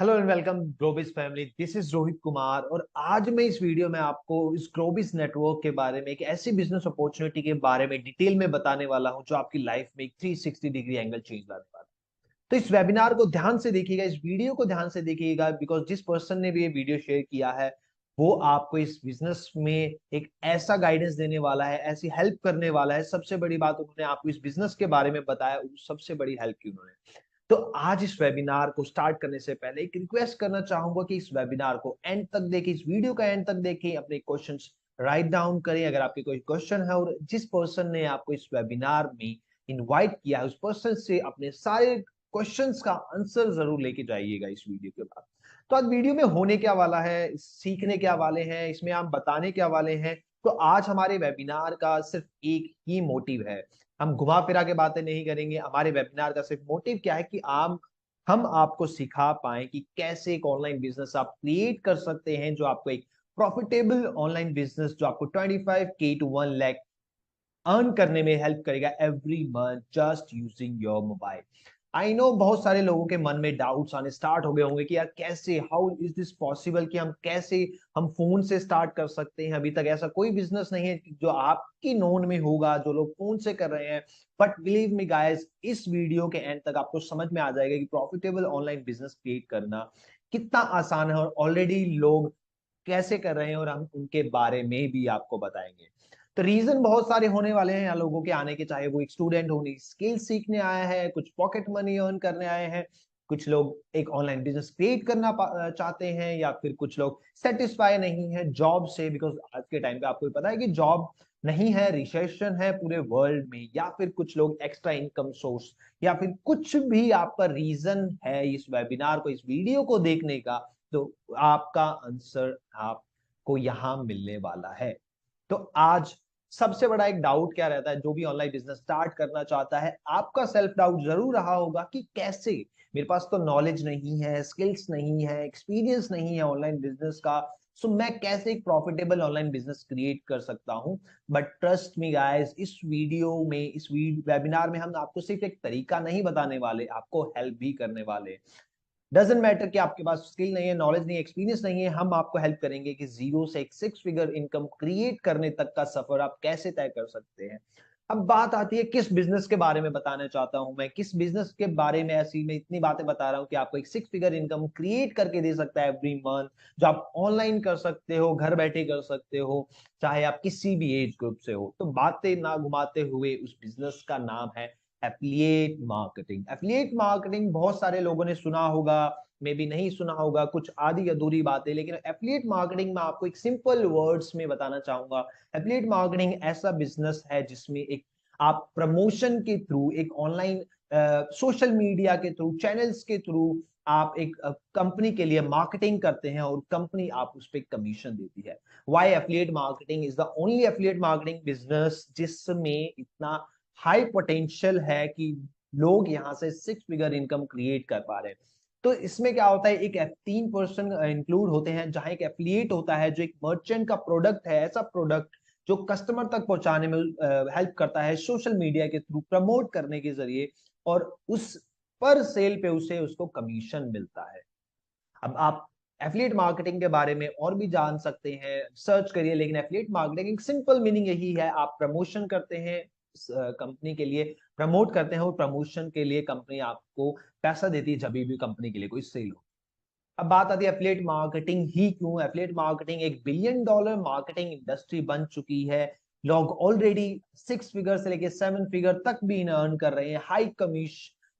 Hello and welcome Globis family. This is Rohit Kumar और आज मैं इस वीडियो में आपको इस ग्लोबिस नेटवर्क के बारे में एक ऐसी बिजनेस अपॉर्चुनिटी के बारे में डिटेल में बताने वाला हूं जो आपकी लाइफ में एक 360 डिग्री एंगल चेंज लाने वाला है। तो इस वेबिनार को ध्यान से देखिएगा, इस वीडियो को ध्यान से देखिएगा, बिकॉज जिस पर्सन ने भी ये वीडियो शेयर किया है वो आपको इस बिजनेस में एक ऐसा गाइडेंस देने वाला है, ऐसी हेल्प करने वाला है। सबसे बड़ी बात, उन्होंने आपको इस बिजनेस के बारे में बताया, सबसे बड़ी हेल्प की उन्होंने। तो आज इस वेबिनार को स्टार्ट करने से पहले एक रिक्वेस्ट करना चाहूंगा कि इस वेबिनार को एंड तक देखें, इस वीडियो का एंड तक देखें, अपने क्वेश्चंस राइट डाउन करें अगर आपके कोई क्वेश्चन है, और जिस पर्सन ने आपको इस वेबिनार में इनवाइट किया है उस पर्सन से अपने सारे क्वेश्चंस का आंसर जरूर लेके जाइएगा इस वीडियो के बाद। तो आज वीडियो में होने क्या वाला है, सीखने क्या वाले हैं, इसमें हम बताने क्या वाले हैं। तो आज हमारे वेबिनार का सिर्फ एक ही मोटिव है, हम घुमा फिरा के बातें नहीं करेंगे। हमारे वेबिनार का सिर्फ मोटिव क्या है कि हम आपको सिखा पाए कि कैसे एक ऑनलाइन बिजनेस आप क्रिएट कर सकते हैं जो आपको एक प्रॉफिटेबल ऑनलाइन बिजनेस जो आपको 25K to 1 लाख अर्न करने में हेल्प करेगा every month just using your mobile. I know बहुत सारे लोगों के मन में डाउट्स आने स्टार्ट हो गए होंगे कि यार कैसे, हाउ इज दिस पॉसिबल, कि हम फोन से स्टार्ट कर सकते हैं। अभी तक ऐसा कोई बिजनेस नहीं है जो आपकी नोन में होगा जो लोग फोन से कर रहे हैं। बट बिलीव मी गाइस, इस वीडियो के एंड तक आपको समझ में आ जाएगा कि प्रॉफिटेबल ऑनलाइन बिजनेस क्रिएट करना कितना आसान है और ऑलरेडी लोग कैसे कर रहे हैं, और हम उनके बारे में भी आपको बताएंगे। तो रीजन बहुत सारे होने वाले हैं यहाँ लोगों के आने के, चाहे वो एक स्टूडेंट होने स्किल सीखने आया है, कुछ पॉकेट मनी अर्न करने आए हैं, कुछ लोग एक ऑनलाइन बिजनेस क्रिएट करना चाहते हैं, या फिर कुछ लोग सेटिस्फाई नहीं है जॉब से, बिकॉज आज के टाइम पे आपको पता है कि जॉब नहीं है, रिसेशन है पूरे वर्ल्ड में, या फिर कुछ लोग एक्स्ट्रा इनकम सोर्स, या फिर कुछ भी आपका रीजन है इस वेबिनार को, इस वीडियो को देखने का। तो आपका आंसर आपको यहाँ मिलने वाला है। तो आज सबसे बड़ा एक डाउट क्या रहता है, जो भी ऑनलाइन बिजनेस स्टार्ट करना चाहता है, आपका सेल्फ डाउट जरूर रहा होगा कि कैसे, मेरे पास तो नॉलेज नहीं है, स्किल्स नहीं है, एक्सपीरियंस नहीं है ऑनलाइन बिजनेस का, सो मैं कैसे एक प्रॉफिटेबल ऑनलाइन बिजनेस क्रिएट कर सकता हूं। बट ट्रस्ट मी गाइस, इस वीडियो में, इस वेबिनार में हम आपको सिर्फ एक तरीका नहीं बताने वाले, आपको हेल्प भी करने वाले। डजेंट मैटर कि आपके पास स्किल नहीं है, नॉलेज नहीं है, एक्सपीरियंस नहीं है, हम आपको हेल्प करेंगे कि जीरो से एक 6 फिगर इनकम क्रिएट करने तक का सफर आप कैसे तय कर सकते हैं। अब बात आती है किस बिजनेस के बारे में बताना चाहता हूं मैं, किस बिजनेस के बारे में ऐसी मैं इतनी बातें बता रहा हूं कि आपको एक 6 फिगर इनकम क्रिएट करके दे सकता है एवरी मंथ, जो आप ऑनलाइन कर सकते हो, घर बैठे कर सकते हो, चाहे आप किसी भी एज ग्रुप से हो। तो बातें ना घुमाते हुए, उस बिजनेस का नाम है एफिलिएट मार्केटिंग। एफिलिएट मार्केटिंग बहुत सारे लोगों ने सुना होगा, मे बी नहीं सुना होगा, कुछ आधी अधूरी बातें, लेकिन एफिलिएट मार्केटिंग में आपको एक सिंपल वर्ड्स में बताना चाहूंगा। एफिलिएट मार्केटिंग ऐसा बिजनेस है जिसमें एक आप प्रमोशन के थ्रू, एक ऑनलाइन सोशल मीडिया के थ्रू, चैनल्स के थ्रू आप एक कंपनी के लिए मार्केटिंग करते हैं और कंपनी आप उस पर कमीशन देती है। Why affiliate marketing is the only affiliate marketing business जिसमें इतना हाई पोटेंशियल है कि लोग यहाँ से 6 फिगर इनकम क्रिएट कर पा रहे हैं। तो इसमें क्या होता है, एक 3% इंक्लूड होते हैं, जहां एक एफिलिएट होता है जो एक मर्चेंट का प्रोडक्ट है, ऐसा प्रोडक्ट जो कस्टमर तक पहुंचाने में हेल्प करता है सोशल मीडिया के थ्रू प्रमोट करने के जरिए, और उस पर सेल पे उसे उसको कमीशन मिलता है। अब आप एफिलिएट मार्केटिंग के बारे में और भी जान सकते हैं, सर्च करिए, लेकिन एफिलिएट मार्केटिंग एक सिंपल मीनिंग यही है, आप प्रमोशन करते हैं कंपनी के लिए, प्रमोट करते हैं, और प्रमोशन के लिए कंपनी आपको पैसा देती है जब भी कंपनी के लिए कोई सेल हो। अब बात आती है एफिलिएट मार्केटिंग ही क्यों। एफिलिएट मार्केटिंग एक $1 बिलियन मार्केटिंग इंडस्ट्री बन चुकी है। लोग ऑलरेडी 6 फिगर से लेके 7 फिगर तक भी अर्न कर रहे हैं।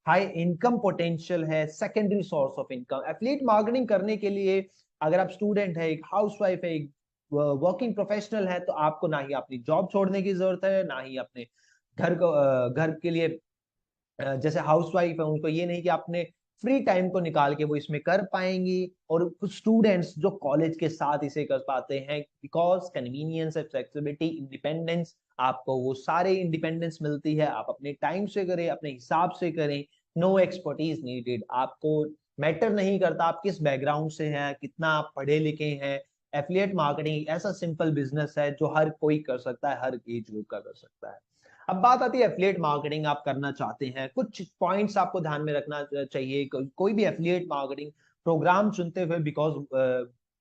हाई इनकम पोटेंशियल है, secondary source of income. Affiliate marketing करने के लिए अगर आप स्टूडेंट है, एक हाउसवाइफ है, एक वर्किंग प्रोफेशनल है, तो आपको ना ही अपनी जॉब छोड़ने की जरूरत है, ना ही अपने घर के लिए जैसे हाउसवाइफ है उनको ये नहीं कि आपने फ्री टाइम को निकाल के वो इसमें कर पाएंगी। और कुछ स्टूडेंट्स जो कॉलेज के साथ इसे कर पाते हैं, बिकॉज कन्वीनियंस है, फ्लेक्सिबिलिटी, इंडिपेंडेंस, आपको वो सारे इंडिपेंडेंस मिलती है, आप अपने टाइम से करें, अपने हिसाब से करें, नो एक्सपर्टीज नीडेड। आपको मैटर नहीं करता आप किस बैकग्राउंड से हैं, कितना आप पढ़े लिखे हैं। एफिलिएट मार्केटिंग ऐसा सिंपल बिजनेस है जो हर कोई कर सकता है, हर एज ग्रुप का कर सकता है। अब बात आती है एफिलिएट मार्केटिंग आप करना चाहते हैं, कुछ पॉइंट्स आपको ध्यान में रखना चाहिए। कोई भी एफिलिएट मार्केटिंग प्रोग्राम चुनते हुए, बिकॉज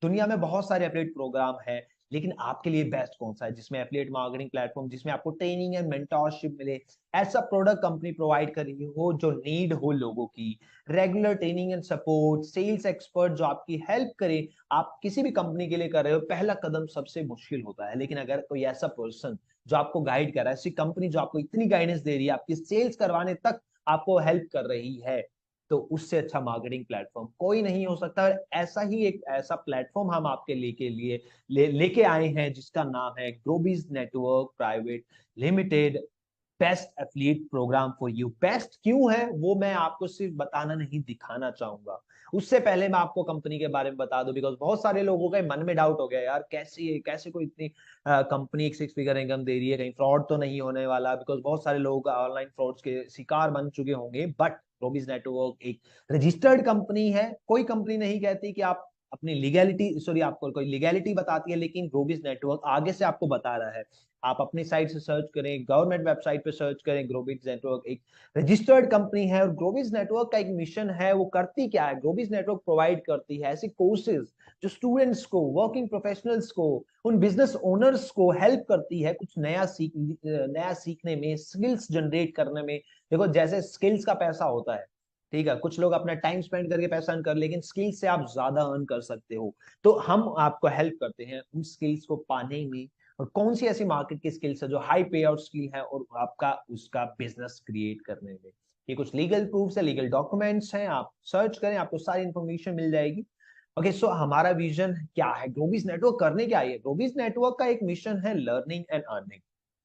दुनिया में बहुत सारे एफिलिएट प्रोग्राम है, लेकिन आपके लिए बेस्ट कौन सा है जिसमें एफिलिएट मार्केटिंग प्लेटफॉर्म, जिसमें आपको ट्रेनिंग एंड मेंटोरशिप मिले, ऐसा प्रोडक्ट कंपनी प्रोवाइड कर रही हो जो नीड हो लोगों की, regular training and support, sales expert जो आपकी हेल्प करे। आप किसी भी कंपनी के लिए कर रहे हो, पहला कदम सबसे मुश्किल होता है, लेकिन अगर कोई ऐसा पर्सन जो आपको गाइड कर रहा है, ऐसी कंपनी जो आपको इतनी गाइडेंस दे रही है, आपकी सेल्स करवाने तक आपको हेल्प कर रही है, तो उससे अच्छा मार्केटिंग प्लेटफॉर्म कोई नहीं हो सकता। और ऐसा ही एक ऐसा प्लेटफॉर्म हम आपके लिए लेके आए हैं, जिसका नाम है Grobiz network private limited, best affiliate programme for you. Best क्यों है वो मैं आपको सिर्फ बताना नहीं, दिखाना चाहूंगा। उससे पहले मैं आपको कंपनी के बारे में बता दूं, बिकॉज बहुत सारे लोगों के मन में डाउट हो गया, यार कैसे कोई इतनी कंपनी एक 6 फिगर इनकम दे रही है, कहीं फ्रॉड तो नहीं होने वाला, बिकॉज बहुत सारे लोग ऑनलाइन फ्रॉड्स के शिकार बन चुके होंगे। बट ग्लोबीज नेटवर्क एक रजिस्टर्ड कंपनी है। कोई कंपनी नहीं कहती कि आप अपनी लीगैलिटी, सॉरी, आपको कोई लीगैलिटी बताती है, लेकिन ग्लोबीज नेटवर्क आगे से आपको बता रहा है। आप अपनी साइट से सर्च करें, गवर्नमेंट वेबसाइट पे सर्च करें, ग्लोबीज नेटवर्क एक रजिस्टर्ड कंपनी है। और ग्लोबीज नेटवर्क का एक मिशन है, वो करती क्या है, ग्लोबीज नेटवर्क प्रोवाइड करती है ऐसे कोर्सेज जो स्टूडेंट्स को, वर्किंग प्रोफेशनल्स को, उन बिजनेस ओनर्स को हेल्प करती है कुछ नया सीखने में, स्किल्स जनरेट करने में। देखो, जैसे स्किल्स का पैसा होता है, ठीक है, कुछ लोग अपना टाइम स्पेंड करके पैसा अर्न कर, लेकिन स्किल्स से आप ज्यादा अर्न कर सकते हो। तो हम आपको हेल्प करते हैं उन स्किल्स को पाने में, और कौन सी ऐसी मार्केट की स्किल्स है जो हाई पे आउट स्किल है, और आपका उसका बिजनेस क्रिएट करने में। ये कुछ लीगल प्रूफ्स है, लीगल डॉक्यूमेंट्स हैं, आप सर्च करें, आपको सारी इंफॉर्मेशन मिल जाएगी। ओके, सो हमारा विजन क्या है, ग्लोबीज नेटवर्क करने क्या है। ग्लोबीज नेटवर्क का एक मिशन है learning and earning.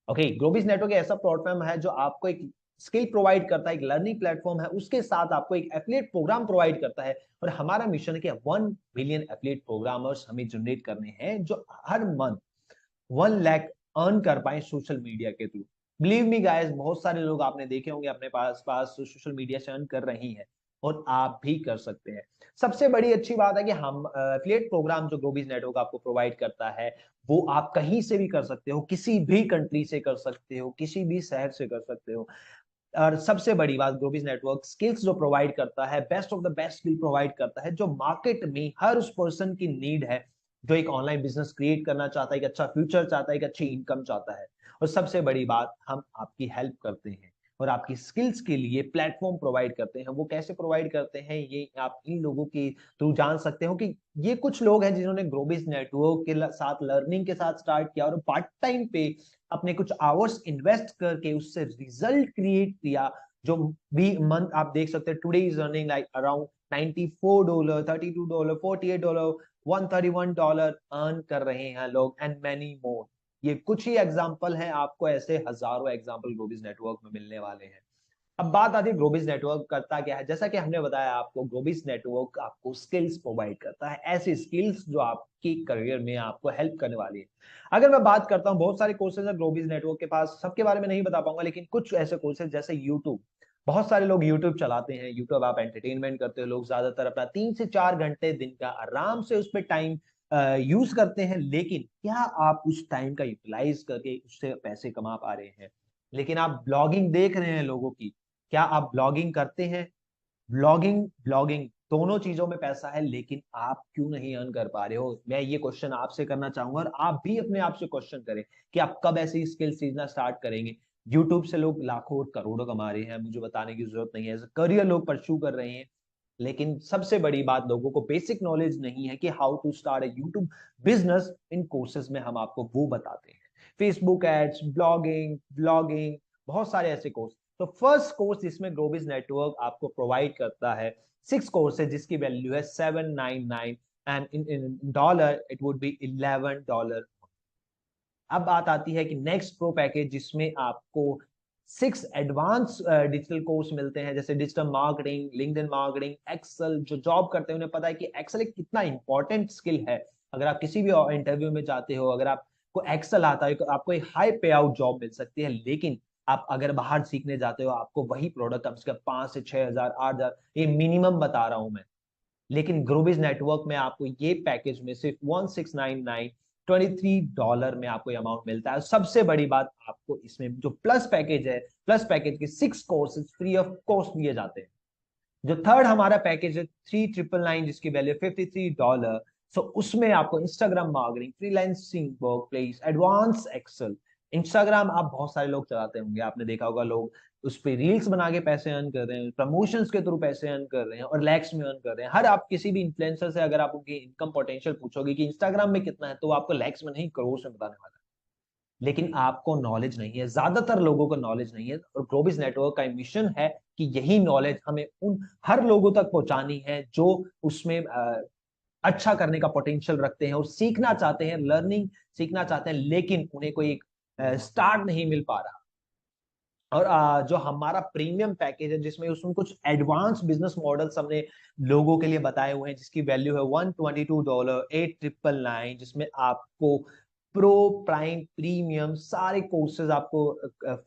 Okay, Globiz network ऐसा प्लेटफॉर्म है जो आपको एक स्किल प्रोवाइड करता है, एक लर्निंग प्लेटफॉर्म है, उसके साथ आपको एक एफिलिएट प्रोग्राम प्रोवाइड करता है। और हमारा मिशन है कि 1 मिलियन एफिलिएट प्रोग्रामर्स हमें जनरेट करने हैं, जो हर मंथ 1 लाख अर्न कर पाए सोशल मीडिया के थ्रू। बिलीव मी गाइस, बहुत सारे लोग आपने देखे होंगे अपने पास पास सोशल मीडिया से अर्न कर रही हैं, और आप भी कर सकते हैं। सबसे बड़ी अच्छी बात है कि हम एफिलिएट प्रोग्राम जो ग्लोबीज नेटवर्क आपको प्रोवाइड करता है, वो आप कहीं से भी कर सकते हो, किसी भी कंट्री से कर सकते हो, किसी भी शहर से कर सकते हो। और सबसे बड़ी बात, ग्लोबीज नेटवर्क स्किल्स जो प्रोवाइड करता है, best of the best skill provide करता है, जो मार्केट में हर उस पर्सन की नीड है जो एक ऑनलाइन बिजनेस क्रिएट करना चाहता है, एक अच्छा फ्यूचर चाहता है, एक अच्छी इनकम चाहता है। और सबसे बड़ी बात, हम आपकी हेल्प करते हैं और आपकी स्किल्स के लिए प्लेटफॉर्म प्रोवाइड करते हैं। वो कैसे प्रोवाइड करते हैं, ये आप इन लोगों के थ्रू जान सकते हो, कि ये कुछ लोग हैं जिन्होंने ग्लोबीज नेटवर्क के साथ लर्निंग के साथ स्टार्ट किया, और पार्ट टाइम पे अपने कुछ आवर्स इन्वेस्ट करके उससे रिजल्ट क्रिएट किया। जो भी मंथ आप देख सकते हैं, today is earning like around $94, $32, $48, $131 earn कर रहे हैं लोग, एंड मैनी मोर। ये कुछ ही एग्जांपल हैं, आपको ऐसे हजारों एग्जांपल ग्लोबीज नेटवर्क में मिलने वाले हैं। अब बात आती है ग्लोबीज नेटवर्क करता क्या है। जैसा कि हमने बताया आपको, ग्लोबीज नेटवर्क आपको स्किल्स प्रोवाइड करता है, ऐसी स्किल्स जो आपकी करियर में आपको हेल्प करने वाली है। अगर मैं बात करता हूँ, बहुत सारे कोर्सेज है ग्लोबीज नेटवर्क के पास, सबके बारे में नहीं बता पाऊंगा, लेकिन कुछ ऐसे कोर्सेज जैसे यूट्यूब। बहुत सारे लोग यूट्यूब चलाते हैं, यूट्यूब आप एंटरटेनमेंट करते हो, लोग ज्यादातर अपना 3 से 4 घंटे दिन का आराम से उस पर टाइम यूज करते हैं, लेकिन क्या आप उस टाइम का यूटिलाइज करके उससे पैसे कमा पा रहे हैं। लेकिन आप ब्लॉगिंग देख रहे हैं लोगों की, क्या आप ब्लॉगिंग करते हैं। ब्लॉगिंग ब्लॉगिंग दोनों चीजों में पैसा है, लेकिन आप क्यों नहीं अर्न कर पा रहे हो। मैं ये क्वेश्चन आपसे करना चाहूंगा, और आप भी अपने आप से क्वेश्चन करें कि आप कब ऐसी स्किल सीखना स्टार्ट करेंगे। यूट्यूब से लोग लाखों और करोड़ों कमा रहे हैं, मुझे बताने की जरूरत नहीं है, करियर लोग परस्यू कर रहे हैं। लेकिन सबसे बड़ी बात, लोगों को बेसिक नॉलेज नहीं है कि how to start a YouTube business. इन कोर्सेज में हम आपको वो बताते हैं, फेसबुक एड्स, ब्लॉगिंग ब्लॉगिंग, बहुत सारे ऐसे कोर्स। तो फर्स्ट कोर्स जिसमें ग्लोबीज नेटवर्क आपको प्रोवाइड करता है 6 कोर्स है, जिसकी वैल्यू है 799, and in dollar it would be $11। अब बात आती है कि नेक्स्ट प्रो पैकेज, जिसमें आपको 6 एडवांस डिजिटल कोर्स मिलते हैं, जैसे digital marketing, LinkedIn marketing, Excel. जो जॉब करते हैं उन्हें पता है कि एक्सेल एक कितना इंपॉर्टेंट स्किल है। अगर आप किसी भी इंटरव्यू में जाते हो, अगर आपको एक्सेल आता है, तो आपको एक हाई पे आउट जॉब मिल सकती है। लेकिन आप अगर बाहर सीखने जाते हो, आपको वही प्रोडक्ट कम से कम 5 से 6 हजार, 8 हजार, ये मिनिमम बता रहा हूं मैं। लेकिन ग्रोबिज नेटवर्क में आपको ये पैकेज में सिर्फ 1699, $23 में आपको अमाउंट मिलता है। सबसे बड़ी बात, आपको इसमें जो प्लस पैकेज है, प्लस पैकेज के 6 कोर्सेज फ्री ऑफ कॉस्ट दिए जाते हैं। जो थर्ड हमारा पैकेज है 3999 जिसकी वैल्यू $53। सो उसमें आपको Instagram marketing, freelancing work place, advance Excel. Instagram आप बहुत सारे लोग चलाते होंगे, आपने देखा होगा लोग उस पे रील्स बना के पैसे अर्न कर रहे हैं, प्रमोशंस के थ्रू पैसे अर्न कर रहे हैं और लैक्स में अर्न कर रहे हैं। हर आप किसी भी इन्फ्लुएंसर से अगर आप उनकी इनकम पोटेंशियल पूछोगे कि इंस्टाग्राम में कितना है, तो वो आपको लैक्स में नहीं करोड़ में बताने वाला है। लेकिन आपको नॉलेज नहीं है, ज्यादातर लोगों को नॉलेज नहीं है, और ग्लोबिस नेटवर्क का मिशन है कि यही नॉलेज हमें उन हर लोगों तक पहुंचानी है जो उसमें अच्छा करने का पोटेंशियल रखते हैं और सीखना चाहते हैं, लर्निंग सीखना चाहते हैं, लेकिन उन्हें कोई एक स्टार्ट नहीं मिल पा रहा। और जो हमारा प्रीमियम पैकेज है जिसमें उसमें कुछ एडवांस बिजनेस मॉडल्स हमने लोगों के लिए बताए हुए हैं, जिसकी वैल्यू है $122 8,999, जिसमें आपको प्रो, प्राइम, प्रीमियम सारे कोर्सेज आपको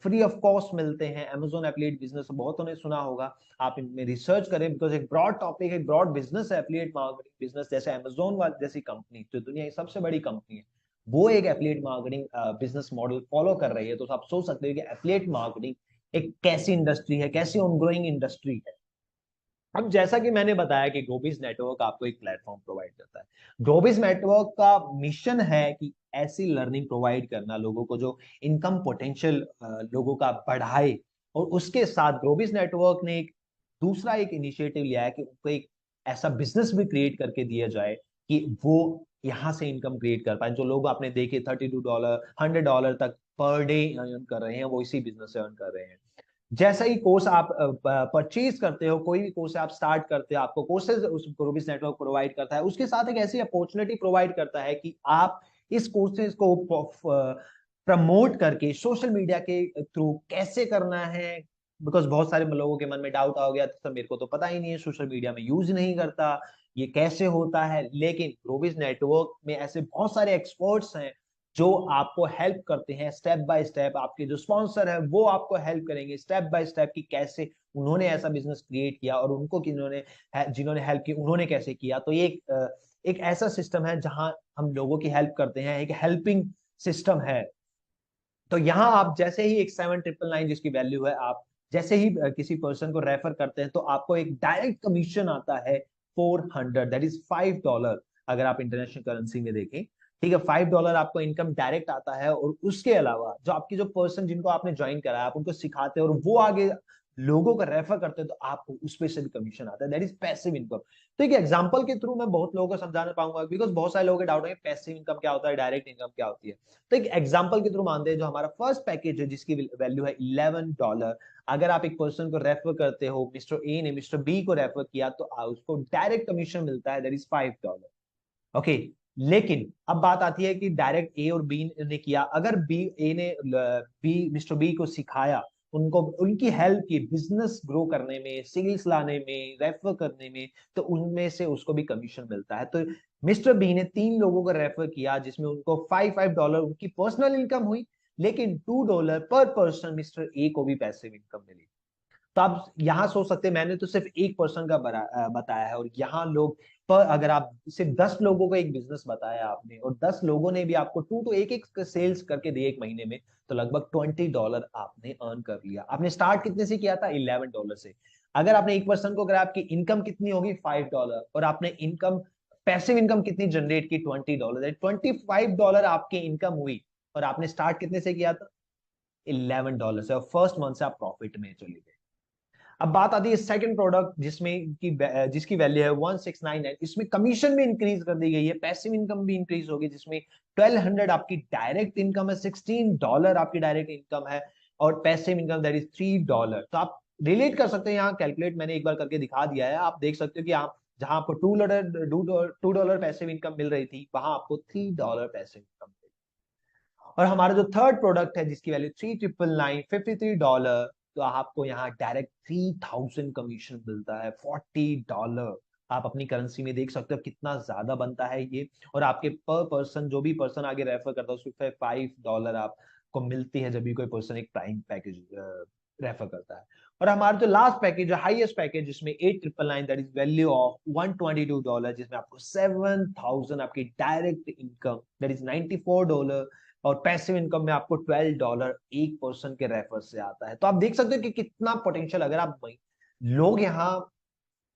फ्री ऑफ कॉस्ट मिलते हैं। Amazon एफिलिएट बिजनेस बहुतों ने सुना होगा, आप इनमें रिसर्च करें, बिकॉज एक ब्रॉड टॉपिक है, ब्रॉड बिजनेस है एफिलिएट मार्केटिंग बिजनेस। जैसे Amazon वाली जैसी कंपनी जो दुनिया की सबसे बड़ी कंपनी है, वो एक affiliate marketing business model follow कर रही है। तो आप सोच सकते हो कि एफिलिएट मार्केटिंग एक कैसी इंडस्ट्री है, कैसी ऑनग्रोइंग इंडस्ट्री है। अब जैसा कि मैंने बताया कि ग्लोबिस नेटवर्क आपको एक प्लेटफॉर्म प्रोवाइड करता है। ग्लोबिस नेटवर्क का मिशन है कि ऐसी लर्निंग प्रोवाइड करना लोगों को जो इनकम पोटेंशियल लोगों का बढ़ाए। और उसके साथ ग्लोबिस नेटवर्क ने एक दूसरा एक इनिशिएटिव लिया है कि उनको एक ऐसा बिजनेस भी क्रिएट करके दिया जाए कि वो यहाँ से इनकम क्रिएट कर पाए। जो लोग आपने देखे $32 $100 तक पर डे अर्न कर रहे हैं, वो इसी बिजनेस से अर्न कर रहे हैं। जैसा ही कोर्स आप परचेज करते हो, कोई भी कोर्स आप स्टार्ट करते हो, आपको कोर्सेज उस ग्लोबिस नेटवर्क प्रोवाइड करता है। उसके साथ एक ऐसी अपॉर्चुनिटी प्रोवाइड करता है कि आप इस कोर्सेज को प्रमोट करके सोशल मीडिया के थ्रू कैसे करना है। बिकॉज बहुत सारे लोगों के मन में डाउट आ गया था, सर मेरे को तो पता ही नहीं है, सोशल मीडिया में यूज नहीं करता, ये कैसे होता है। लेकिन ग्लोबिस नेटवर्क में ऐसे बहुत सारे एक्सपर्ट्स हैं जो आपको हेल्प करते हैं स्टेप बाय स्टेप। आपके जो स्पॉन्सर है वो आपको हेल्प करेंगे स्टेप बाय स्टेप कि कैसे उन्होंने ऐसा बिजनेस क्रिएट किया, और उनको किन्होंने जिन्होंने हेल्प की उन्होंने कैसे किया। तो ये एक ऐसा सिस्टम है जहां हम लोगों की हेल्प करते हैं, एक हेल्पिंग सिस्टम है। तो यहाँ आप जैसे ही एक 7,999 जिसकी वैल्यू है, आप जैसे ही किसी पर्सन को रेफर करते हैं तो आपको एक डायरेक्ट कमीशन आता है 400, दैट इज $5। अगर आप इंटरनेशनल करेंसी में देखें, ठीक है, $5 आपको इनकम डायरेक्ट आता है। और उसके अलावा जो आपकी जो पर्सन जिनको आपने ज्वाइन करा है, आप उनको सिखाते हैं और वो आगे लोगों को रेफर करते हैं, तो आपको उस पे से भी कमीशन आता है, दैट इज पैसिव इनकम। तो एक एग्जांपल के थ्रू मैं बहुत लोगों को समझाना पाऊंगा, बिकॉज बहुत सारे लोगों के डाउट है पैसिव इनकम क्या होता है, डायरेक्ट इनकम क्या होती है। तो एक एग्जांपल के थ्रू मानते हैं, जो हमारा फर्स्ट पैकेज है जिसकी वैल्यू है $11। अगर आप एक पर्सन को रेफर करते हो, मिस्टर ए ने मिस्टर बी को रेफर किया, तो उसको डायरेक्ट कमीशन मिलता है, दैट इज $5। ओके। लेकिन अब बात आती है कि डायरेक्ट ए और बी ने किया, अगर बी ए ने बी मिस्टर बी को सिखाया, उनको उनकी हेल्प की बिजनेस ग्रो करने में, सेल्स लाने में, रेफर करने में, तो उनमें से उसको भी कमीशन मिलता है। तो मिस्टर बी ने 3 लोगों को रेफर किया, जिसमें उनको $5 उनकी पर्सनल इनकम हुई, लेकिन $2 पर पर्सन मिस्टर ए को भी पैसिव इनकम मिली। तो आप यहाँ सोच सकते हैं, मैंने तो सिर्फ एक पर्सन का बताया है, और यहाँ लोग पर अगर आप सिर्फ 10 लोगों को एक बिजनेस बताया आपने, और 10 लोगों ने भी आपको टू टू एक एक सेल्स करके दिए एक महीने में, तो लगभग $20 आपने अर्न कर लिया। आपने स्टार्ट कितने से किया था? $11 से। अगर आपने एक पर्सन को, अगर आपकी इनकम कितनी होगी $5, और आपने इनकम पैसिव इनकम कितनी जनरेट की $20, $25 आपकी इनकम हुई, और आपने स्टार्ट कितने से किया था? $11 से, और फर्स्ट मंथ से आप प्रॉफिट में चले गए। अब बात आती है सेकंड प्रोडक्ट जिसमें की जिसकी वैल्यू है 1699। इसमें कमीशन भी इंक्रीज कर दी गई है, पैसिव इनकम भी इंक्रीज होगी, जिसमें 1200 आपकी डायरेक्ट इनकम है, $16 आपकी डायरेक्ट इनकम है, और पैसिव इनकम दैट इज $3। तो आप रिलेट कर सकते हैं, यहाँ कैलकुलेट मैंने एक बार करके दिखा दिया है, आप देख सकते हो कि आप जहां आपको $2 पैसिव इनकम मिल रही थी, वहां आपको $3 पैसिव इनकम। और हमारा जो थर्ड प्रोडक्ट है जिसकी वैल्यू 3999 $53, तो आपको यहाँ डायरेक्ट 3000 कमीशन मिलता है, $40। आप अपनी करेंसी में देख सकते हो कितना ज्यादा बनता है ये। और आपके पर पर्सन, जो भी पर्सन आगे रेफर करता है, उसको $5 आपको मिलती है जब भी कोई पर्सन एक प्राइम पैकेज रेफर करता है। और हमारा जो लास्ट पैकेज है, हाईएस्ट पैकेज, जिसमें 8999, दैट इज वैल्यू ऑफ $122, जिसमें आपको 7000 आपकी डायरेक्ट इनकम, दैट इज $94, और पैसिव इनकम में आपको $12 एक पर्सन के रेफर से आता है। तो आप देख सकते हो कि कितना पोटेंशियल, अगर आप लोग यहाँ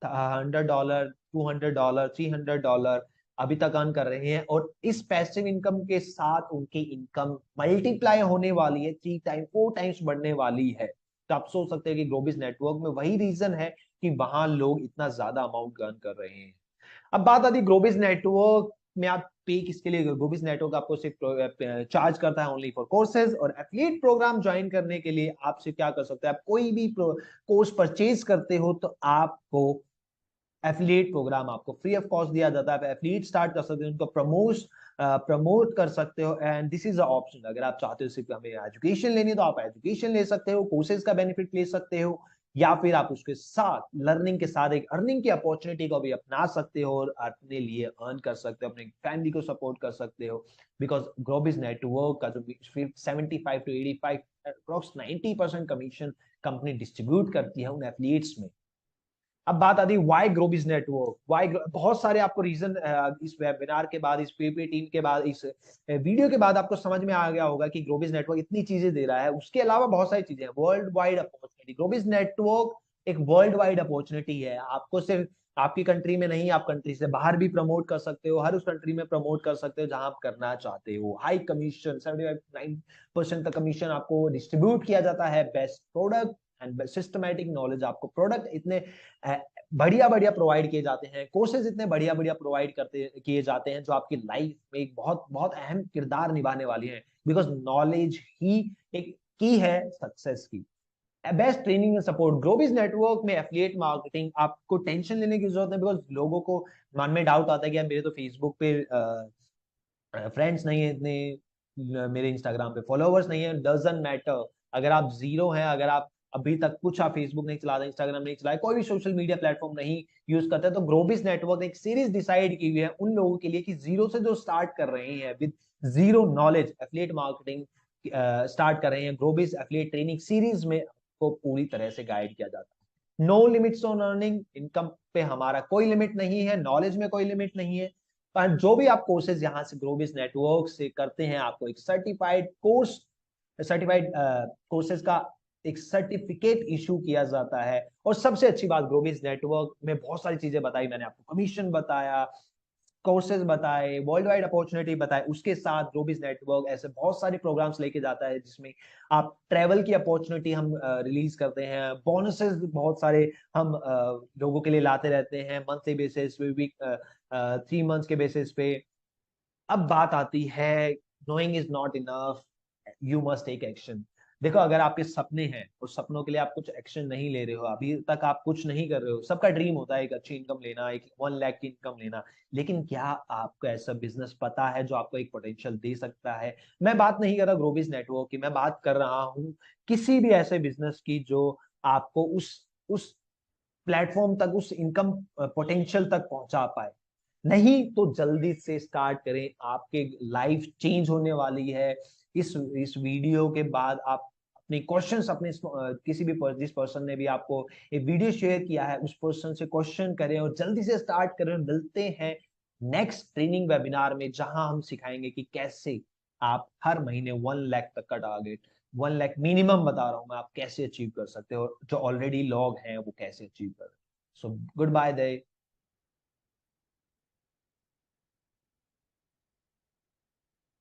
$100, $200, $300 अभी तक अर्न कर रहे हैं, और इस पैसिव इनकम के साथ उनकी इनकम मल्टीप्लाई होने वाली है, 3 टाइम 4 टाइम्स बढ़ने वाली है। तो आप सोच सकते हैं कि ग्लोबिस नेटवर्क में वही रीजन है कि वहां लोग इतना ज्यादा अमाउंट अर्न कर रहे हैं। अब बात आती है ग्लोबिस नेटवर्क में आप पे किसके लिए। ग्लोबिस नेटवर्क आपको सिर्फ चार्ज करता है ओनली फॉर कोर्सेज, और एफिलिएट प्रोग्राम ज्वाइन करने के लिए आपसे क्या कर सकते हैं, आप कोई भी कोर्स परचेज करते हो तो आपको एफिलिएट प्रोग्राम आपको फ्री ऑफ कॉस्ट दिया जाता है। आप एफिलिएट स्टार्ट कर सकते हो, उनको प्रमोट कर सकते हो, and this is a option. अगर आप चाहते हो सिर्फ हमें एजुकेशन लेनी है तो आप एजुकेशन ले सकते हो, कोर्सेज का बेनिफिट ले सकते हो, या फिर आप उसके साथ लर्निंग के साथ एक अर्निंग की अपॉर्चुनिटी को भी अपना सकते हो और अपने लिए अर्न कर सकते हो, अपने फैमिली को सपोर्ट कर सकते हो। बिकॉज ग्लोबिस नेटवर्क का जो 75 to 85 approx 90% commission company distribute करती है उन एफिलिएट्स में। अब बात आती है व्हाई ग्लोबिस नेटवर्क, व्हाई। बहुत सारे आपको रीजन इस वेबिनार के बाद, इस पीपी टीम के बाद, इस वीडियो के बाद आपको समझ में आ गया होगा कि ग्लोबिस नेटवर्क इतनी चीजें दे रहा है। उसके अलावा बहुत सारी चीजें हैं। वर्ल्ड वाइड अपॉर्चुनिटी, ग्लोबिस नेटवर्क एक वर्ल्ड वाइड अपॉर्चुनिटी है। आपको सिर्फ आपकी कंट्री में नहीं, आप कंट्री से बाहर भी प्रमोट कर सकते हो, हर उस कंट्री में प्रमोट कर सकते हो जहां आप करना चाहते हो। हाई कमीशन 75-9% तक कमीशन आपको डिस्ट्रीब्यूट किया जाता है। Best product and systematic knowledge, आपको प्रोडक्ट इतने बढ़िया बढ़िया प्रोवाइड किए जाते हैं, कोर्सेज इतने बढ़िया बढ़िया प्रोवाइड करते किए जाते हैं जो आपकी लाइफ में एक बहुत बहुत अहम किरदार निभाने वाली है। बिकॉज नॉलेज ही एक की है सक्सेस की। Best training and support, Globis network में एफिलिएट मार्केटिंग आपको टेंशन लेने की जरूरत है। बिकॉज लोगों को मन में डाउट आता है कि यार मेरे तो फेसबुक पे फ्रेंड्स नहीं है इतने, मेरे इंस्टाग्राम पे फॉलोवर्स नहीं है। डजंट मैटर, अगर आप जीरो हैं, अगर आप अभी तक कुछ आप फेसबुक नहीं चलाते, इंस्टाग्राम नहीं चलाए, कोई भी सोशल मीडिया प्लेटफॉर्म नहीं यूज करते, तो ग्लोबिस नेटवर्क ने एक सीरीज डिसाइड की हुई है उन लोगों के लिए कि जीरो से जो स्टार्ट कर रहे हैं with zero knowledge affiliate marketing start कर रहे हैं। ग्लोबिस एफिलिएट ट्रेनिंग सीरीज में आपको पूरी तरह से गाइड किया जाता है। No limits on earning, income पे हमारा कोई लिमिट नहीं है, नॉलेज में कोई लिमिट नहीं है। पर जो भी आप कोर्सेज यहाँ से ग्लोबिस नेटवर्क से करते हैं, आपको एक सर्टिफाइड कोर्सेज का एक सर्टिफिकेट इशू किया जाता है। और सबसे अच्छी बात, ग्लोबिस नेटवर्क में बहुत सारी चीजें बताई मैंने आपको, कमीशन बताया, कोर्सेज बताए, वर्ल्ड वाइड अपॉर्चुनिटी बताए, उसके साथ ग्लोबिस नेटवर्क ऐसे बहुत सारे प्रोग्राम्स लेके जाता है जिसमें आप ट्रेवल की अपॉर्चुनिटी हम रिलीज करते हैं, बोनसेस बहुत सारे हम लोगों के लिए लाते रहते हैं, मंथली बेसिस पे, वीक 3 मंथ्स के बेसिस पे। अब बात आती है knowing is not enough, you must take action. देखो, अगर आपके सपने हैं और सपनों के लिए आप कुछ एक्शन नहीं ले रहे हो, अभी तक आप कुछ नहीं कर रहे हो, सबका ड्रीम होता है एक अच्छी इनकम लेना, एक 1 लाख की इनकम लेना, लेकिन क्या आपको ऐसा बिजनेस पता है जो आपको एक पोटेंशियल दे सकता है? मैं बात नहीं कर रहा ग्लोबिस नेटवर्क की, मैं बात कर रहा हूँ किसी भी ऐसे बिजनेस की जो आपको उस प्लेटफॉर्म तक, उस इनकम पोटेंशियल तक पहुंचा पाए। नहीं तो जल्दी से स्टार्ट करें, आपके लाइफ चेंज होने वाली है। इस वीडियो के बाद आप अपने क्वेश्चंस अपने किसी भी जिस पर्सन ने भी आपको एक वीडियो शेयर किया है उस पर्सन से क्वेश्चन करें और जल्दी से स्टार्ट करें। मिलते हैं नेक्स्ट ट्रेनिंग वेबिनार में, जहां हम सिखाएंगे कि कैसे आप हर महीने 1 लाख तक का टारगेट, 1 लाख मिनिमम बता रहा हूं मैं, आप कैसे अचीव कर सकते हो, जो ऑलरेडी लोग हैं वो कैसे अचीव कर रहे हैं। सो गुड बाय दे।